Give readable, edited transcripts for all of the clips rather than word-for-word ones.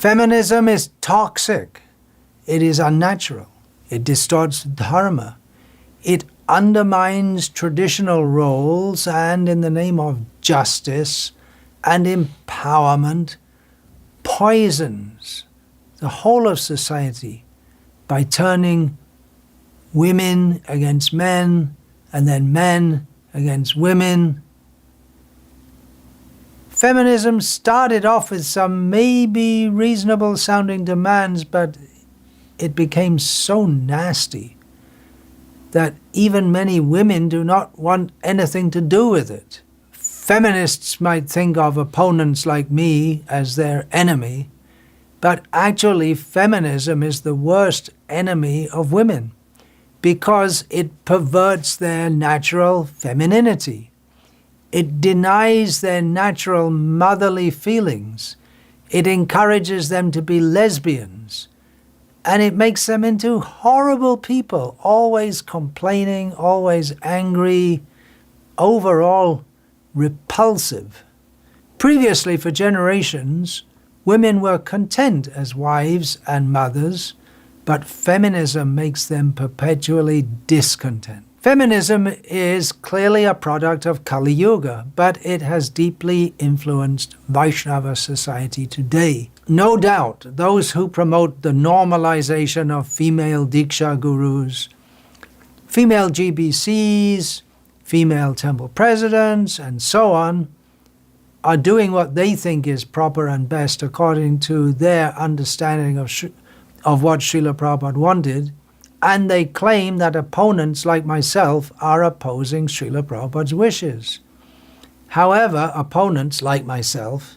Feminism is toxic. It is unnatural. It distorts dharma. It undermines traditional roles and, in the name of justice and empowerment, poisons the whole of society by turning women against men and then men against women. Feminism started off with some maybe reasonable sounding demands, but it became so nasty that even many women do not want anything to do with it. Feminists might think of opponents like me as their enemy, but actually feminism is the worst enemy of women because it perverts their natural femininity. It denies their natural motherly feelings. It encourages them to be lesbians. And it makes them into horrible people, always complaining, always angry, overall repulsive. Previously, for generations, women were content as wives and mothers, but feminism makes them perpetually discontent. Feminism is clearly a product of Kali Yuga, but it has deeply influenced Vaishnava society today. No doubt, those who promote the normalization of female Diksha gurus, female GBCs, female temple presidents, and so on, are doing what they think is proper and best according to their understanding of what Srila Prabhupada wanted, and they claim that opponents like myself are opposing Srila Prabhupada's wishes. However, opponents like myself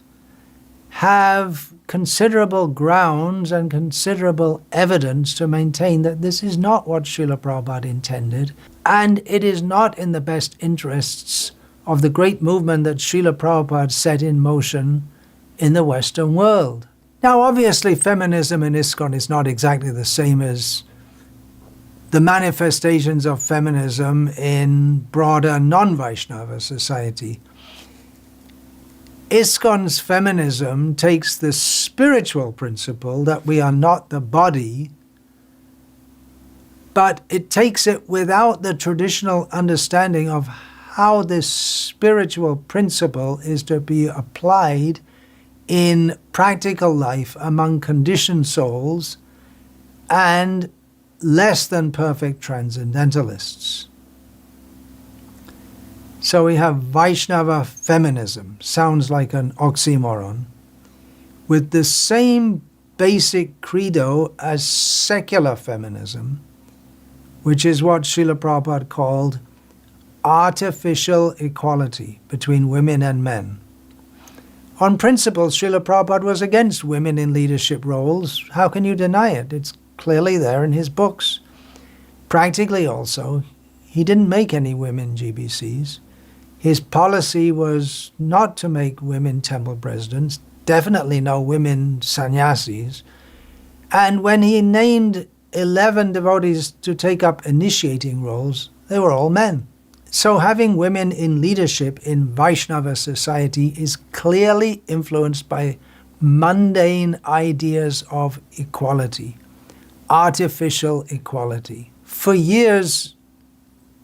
have considerable grounds and considerable evidence to maintain that this is not what Srila Prabhupada intended, and it is not in the best interests of the great movement that Srila Prabhupada set in motion in the Western world. Now, obviously, feminism in ISKCON is not exactly the same as the manifestations of feminism in broader non-Vaishnava society. ISKCON's feminism takes the spiritual principle that we are not the body, but it takes it without the traditional understanding of how this spiritual principle is to be applied in practical life among conditioned souls and less than perfect transcendentalists. So we have Vaishnava feminism, sounds like an oxymoron, with the same basic credo as secular feminism, which is what Srila Prabhupada called artificial equality between women and men. On principle, Srila Prabhupada was against women in leadership roles. How can you deny it? It's clearly there in his books. Practically also, he didn't make any women GBCs. His policy was not to make women temple presidents, definitely no women sannyasis. And when he named 11 devotees to take up initiating roles, they were all men. So having women in leadership in Vaishnava society is clearly influenced by mundane ideas of equality, artificial equality. For years,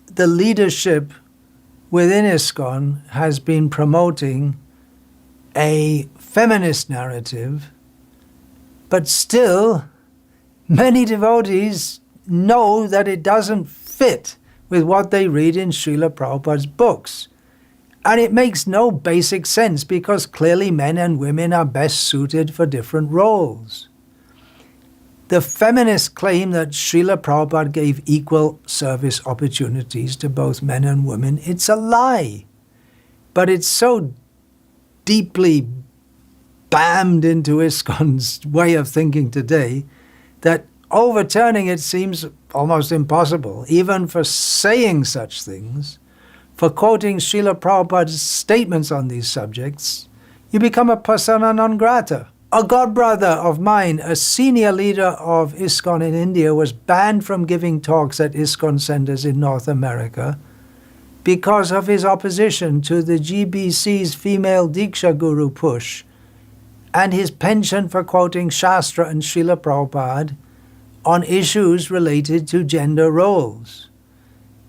the leadership within ISKCON has been promoting a feminist narrative, but still, many devotees know that it doesn't fit with what they read in Srila Prabhupada's books. And it makes no basic sense because clearly men and women are best suited for different roles. The feminists claim that Srila Prabhupada gave equal service opportunities to both men and women. It's a lie. But it's so deeply bammed into ISKCON's way of thinking today that overturning it seems almost impossible, even for saying such things, for quoting Srila Prabhupada's statements on these subjects. You become a persona non grata. A godbrother of mine, a senior leader of ISKCON in India, was banned from giving talks at ISKCON centers in North America because of his opposition to the GBC's female Diksha Guru push. and his penchant for quoting Shastra and Srila Prabhupada on issues related to gender roles.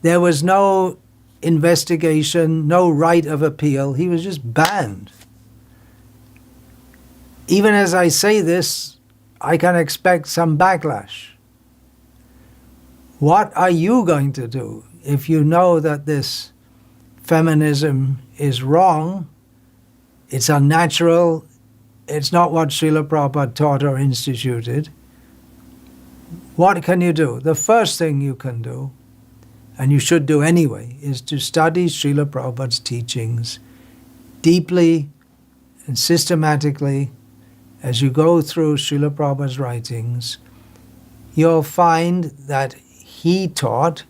There was no investigation, no right of appeal. He was just banned. Even as I say this, I can expect some backlash. What are you going to do if you know that this feminism is wrong, it's unnatural, it's not what Srila Prabhupada taught or instituted? What can you do? The first thing you can do, and you should do anyway, is to study Srila Prabhupada's teachings deeply and systematically. As you go through Srila Prabhupada's writings, you'll find that he taught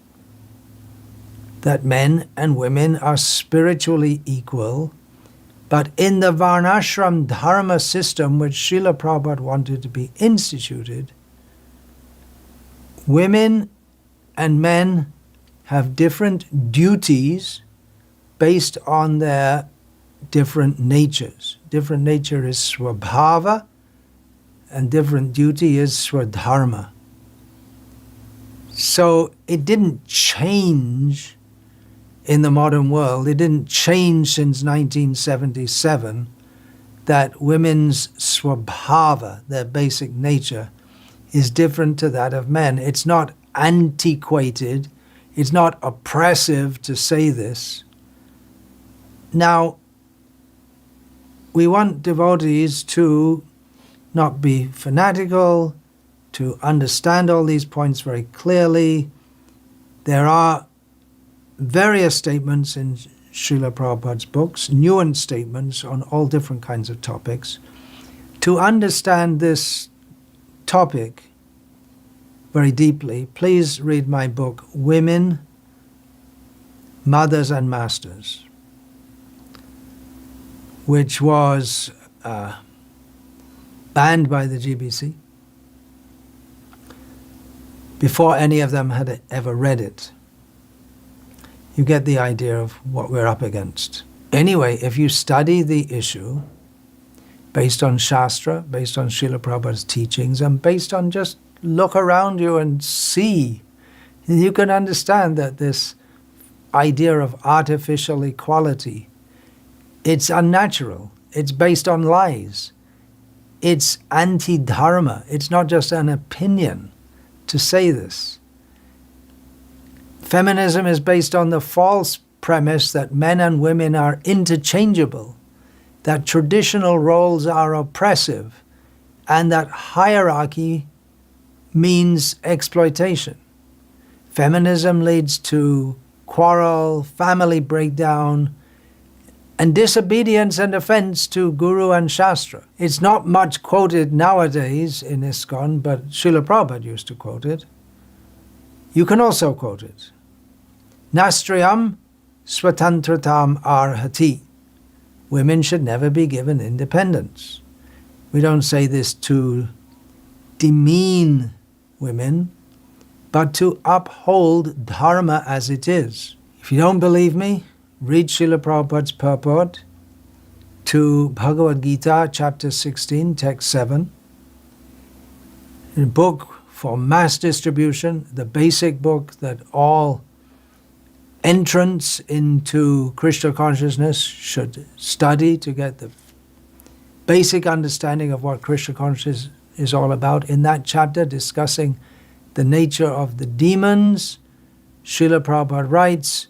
that men and women are spiritually equal, but in the Varnashram Dharma system which Srila Prabhupada wanted to be instituted, women and men have different duties based on their different natures. Different nature is swabhava, and different duty is swadharma. So it didn't change in the modern world. It didn't change since 1977 that women's swabhava, their basic nature, is different to that of men. It's not antiquated. It's not oppressive to say this. Now, we want devotees to not be fanatical, to understand all these points very clearly. There are various statements in Srila Prabhupada's books, nuanced statements on all different kinds of topics. To understand this topic very deeply, please read my book, Women, Mothers and Masters, which was banned by the GBC before any of them had ever read it. You get the idea of what we're up against. Anyway, if you study the issue based on Shastra, based on Srila Prabhupada's teachings, and based on just look around you and see, you can understand that this idea of artificial equality, it's unnatural. It's based on lies. It's anti-dharma. It's not just an opinion to say this. Feminism is based on the false premise that men and women are interchangeable, that traditional roles are oppressive, and that hierarchy means exploitation. Feminism leads to quarrel, family breakdown, and disobedience and offense to Guru and Shastra. It's not much quoted nowadays in ISKCON, but Srila Prabhupada used to quote it. You can also quote it. Nastriyam swatantratam arhati. Women should never be given independence. We don't say this to demean women, but to uphold dharma as it is. If you don't believe me, read Srila Prabhupada's purport to Bhagavad Gita, chapter 16, text 7. A book for mass distribution, the basic book that all entrants into Krishna consciousness should study to get the basic understanding of what Krishna consciousness is all about. In that chapter, discussing the nature of the demons, Srila Prabhupada writes,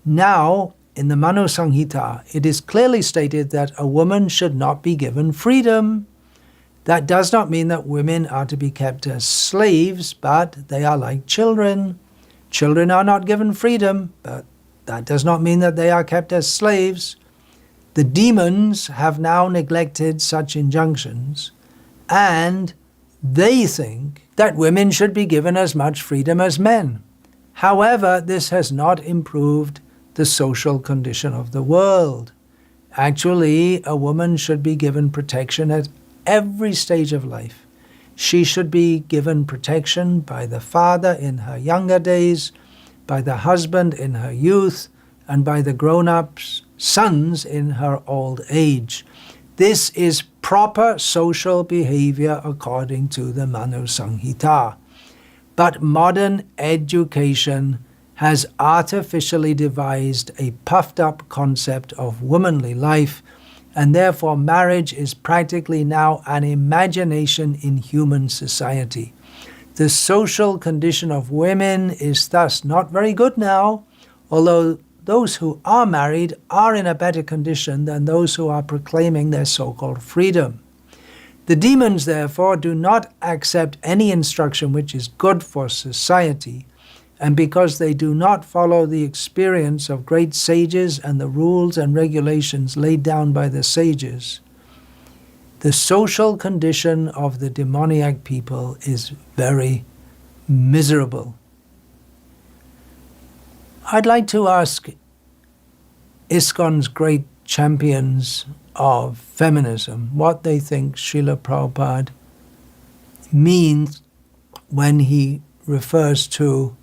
now, in the Manu Samhita, it is clearly stated that a woman should not be given freedom. That does not mean that women are to be kept as slaves, but they are like children. Children are not given freedom, but that does not mean that they are kept as slaves. The demons have now neglected such injunctions, and they think that women should be given as much freedom as men. However, this has not improved the social condition of the world. Actually, a woman should be given protection at every stage of life. She should be given protection by the father in her younger days, by the husband in her youth, and by the grown-up sons in her old age. This is proper social behavior according to the Manu Samhita. But modern education has artificially devised a puffed-up concept of womanly life, and therefore marriage is practically now an imagination in human society. The social condition of women is thus not very good now, although those who are married are in a better condition than those who are proclaiming their so-called freedom. The demons, therefore, do not accept any instruction which is good for society, and because they do not follow the experience of great sages and the rules and regulations laid down by the sages, the social condition of the demoniac people is very miserable. I'd like to ask ISKCON's great champions of feminism what they think Srila Prabhupada means when he refers to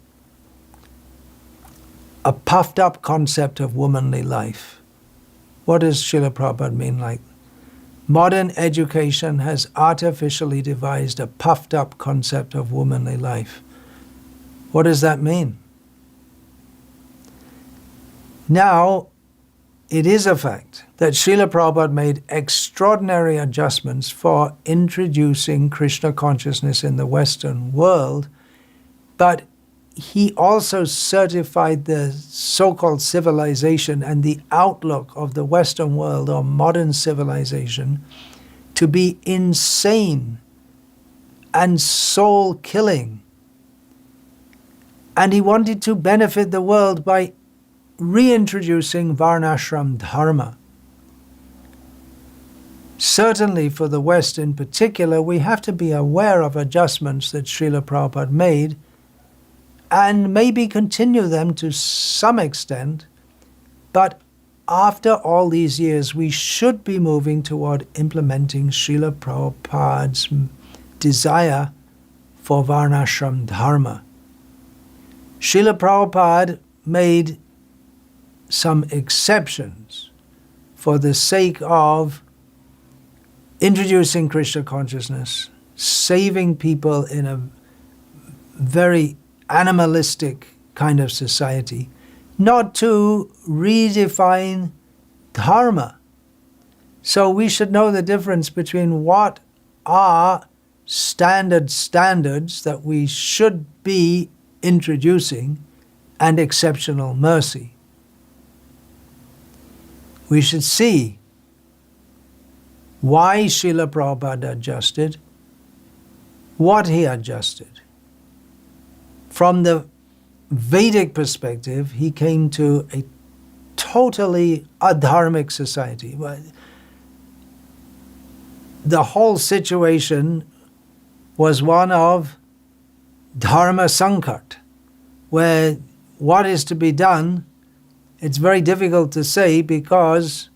a puffed-up concept of womanly life. What does Srila Prabhupada mean? Like, modern education has artificially devised a puffed-up concept of womanly life. What does that mean? Now, it is a fact that Srila Prabhupada made extraordinary adjustments for introducing Krishna consciousness in the Western world, but he also certified the so-called civilization and the outlook of the Western world or modern civilization to be insane and soul-killing. And he wanted to benefit the world by reintroducing Varnashram Dharma. Certainly for the West in particular, we have to be aware of adjustments that Srila Prabhupada made and maybe continue them to some extent, but after all these years, we should be moving toward implementing Srila Prabhupada's desire for Varnashram Dharma. Srila Prabhupada made some exceptions for the sake of introducing Krishna consciousness, saving people in a very animalistic kind of society, not to redefine dharma. So we should know the difference between what are standards that we should be introducing and exceptional mercy. We should see why Srila Prabhupada adjusted, what he adjusted. From the Vedic perspective, he came to a totally adharmic society. The whole situation was one of dharma sankat, where what is to be done, it's very difficult to say, because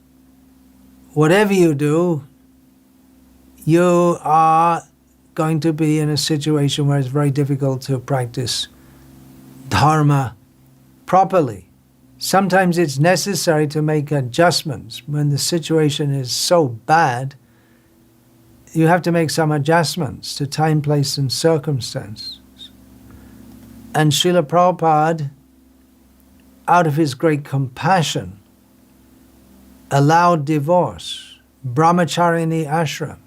whatever you do, you are going to be in a situation where it's very difficult to practice dharma properly. Sometimes it's necessary to make adjustments. When the situation is so bad, you have to make some adjustments to time, place, and circumstance. And Srila Prabhupada, out of his great compassion, allowed divorce, brahmacharini ashram,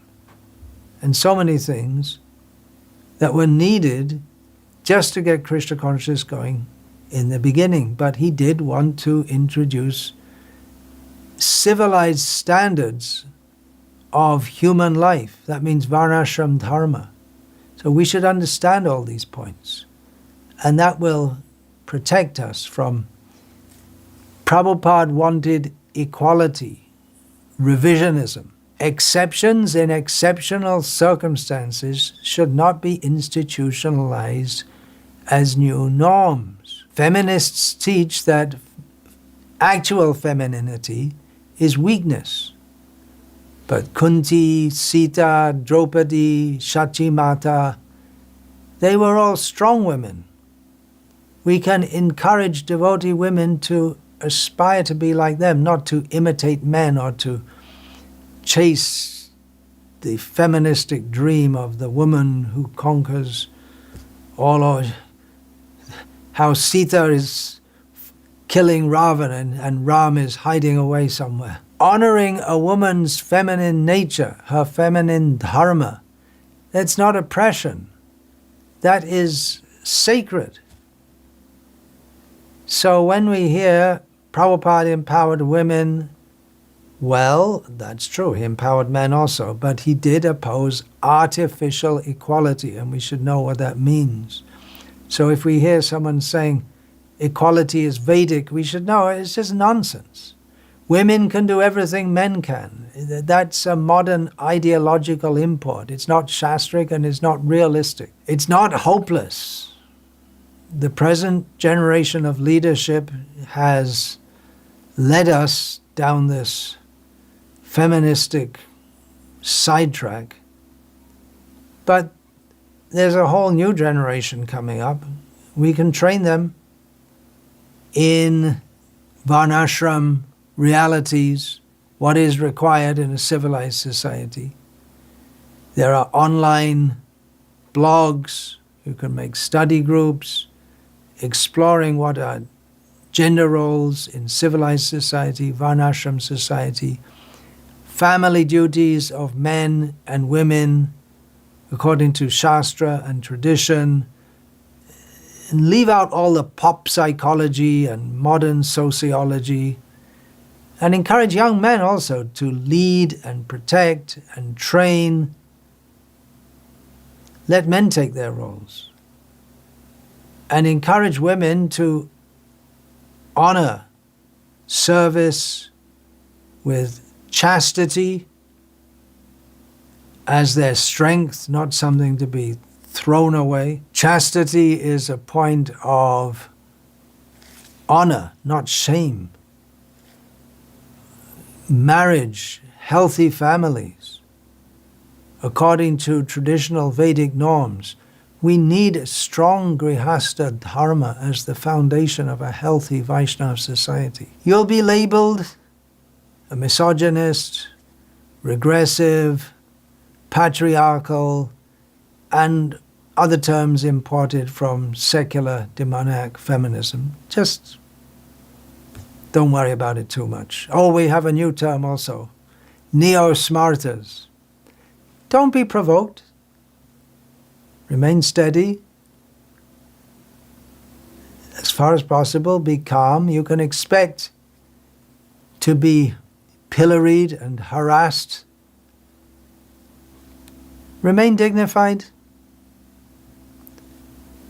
and so many things that were needed just to get Krishna consciousness going in the beginning. But he did want to introduce civilized standards of human life. That means Varnashram Dharma. So we should understand all these points. And that will protect us from... Prabhupada wanted equality, revisionism. Exceptions in exceptional circumstances should not be institutionalized as new norms. Feminists teach that actual femininity is weakness. But Kunti, Sita, Draupadi, Shachimata, they were all strong women. We can encourage devotee women to aspire to be like them, not to imitate men or to chase the feministic dream of the woman who conquers all, or how Sita is killing Ravana and Ram is hiding away somewhere. Honoring a woman's feminine nature, her feminine dharma, that's not oppression. That is sacred. So when we hear Prabhupada empowered women, well, that's true, he empowered men also, but he did oppose artificial equality, and we should know what that means. So if we hear someone saying equality is Vedic, we should know it's just nonsense. Women can do everything men can. That's a modern ideological import. It's not Shastric and it's not realistic. It's not hopeless. The present generation of leadership has led us down this feministic sidetrack. But there's a whole new generation coming up. We can train them in varnashram realities, what is required in a civilized society. There are online blogs, you can make study groups, exploring what are gender roles in civilized society, varnashram society, family duties of men and women according to Shastra and tradition, and leave out all the pop psychology and modern sociology, and encourage young men also to lead and protect and train. Let men take their roles. And encourage women to honor service with chastity as their strength, not something to be thrown away. Chastity is a point of honor, not shame. Marriage, healthy families, according to traditional Vedic norms. We need a strong grihastha dharma as the foundation of a healthy Vaishnava society. You'll be labeled a misogynist, regressive, patriarchal, and other terms imported from secular demoniac feminism. Just don't worry about it too much. Oh, we have a new term also, neo-smartas. Don't be provoked. Remain steady. As far as possible, be calm. You can expect to be pilloried and harassed. Remain dignified.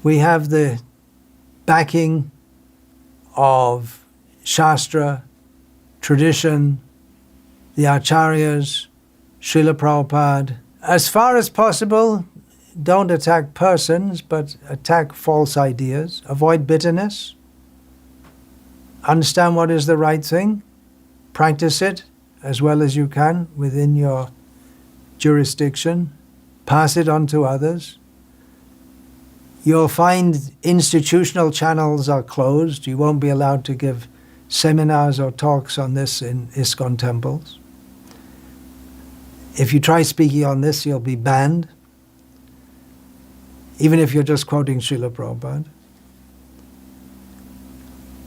We have the backing of Shastra, tradition, the Acharyas, Srila Prabhupada. As far as possible, don't attack persons, but attack false ideas. Avoid bitterness. Understand what is the right thing. Practice it as well as you can within your jurisdiction. Pass it on to others. You'll find institutional channels are closed. You won't be allowed to give seminars or talks on this in ISKCON temples. If you try speaking on this, you'll be banned, even if you're just quoting Srila Prabhupada.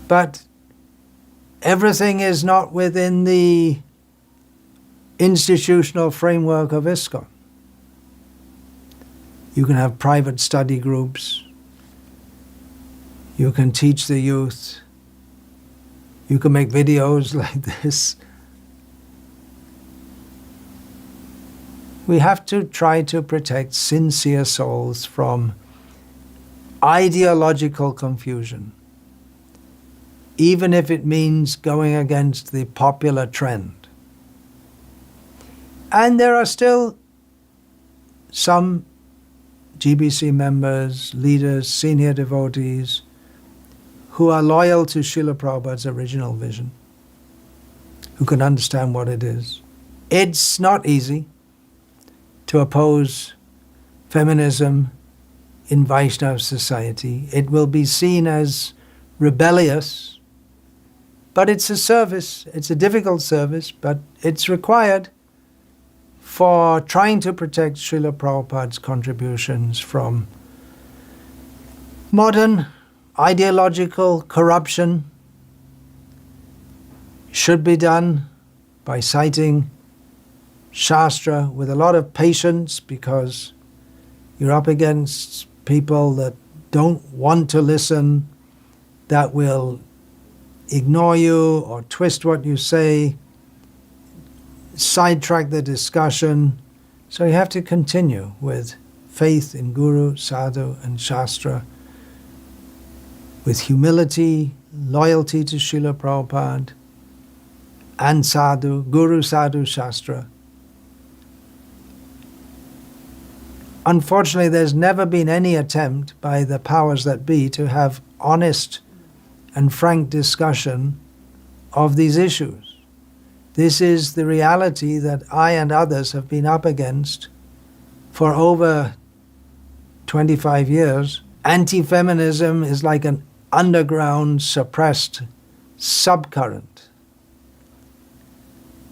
But everything is not within the institutional framework of ISKCON. You can have private study groups. You can teach the youth. You can make videos like this. We have to try to protect sincere souls from ideological confusion, even if it means going against the popular trend. And there are still some GBC members, leaders, senior devotees who are loyal to Srila Prabhupada's original vision, who can understand what it is. It's not easy to oppose feminism in Vaishnava society. It will be seen as rebellious, but it's a service. It's a difficult service, but it's required for trying to protect Srila Prabhupada's contributions from modern ideological corruption should be done by citing Shastra with a lot of patience, because you're up against people that don't want to listen, that will ignore you or twist what you say, sidetrack the discussion. So you have to continue with faith in Guru, Sadhu and Shastra, with humility, loyalty to Srila Prabhupada and Sadhu, Guru, Sadhu, Shastra. Unfortunately, there's never been any attempt by the powers that be to have honest and frank discussion of these issues. This is the reality that I and others have been up against for over 25 years. Anti-feminism is like an underground, suppressed subcurrent.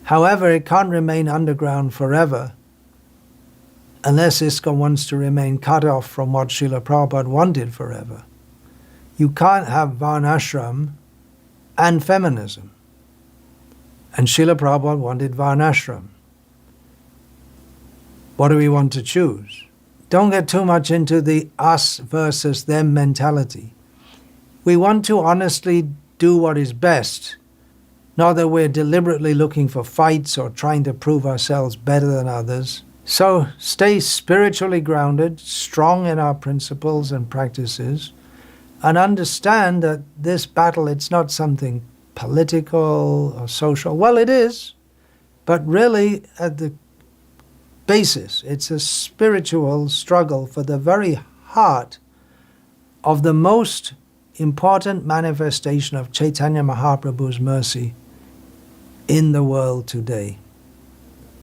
However, it can't remain underground forever unless ISKCON wants to remain cut off from what Srila Prabhupada wanted forever. You can't have Varnashram and feminism. And Srila Prabhupada wanted Varnashram. What do we want to choose? Don't get too much into the us versus them mentality. We want to honestly do what is best, not that we're deliberately looking for fights or trying to prove ourselves better than others. So stay spiritually grounded, strong in our principles and practices, and understand that this battle, it's not something political or social. Well, it is, but really at the basis, it's a spiritual struggle for the very heart of the most important manifestation of Chaitanya Mahaprabhu's mercy in the world today.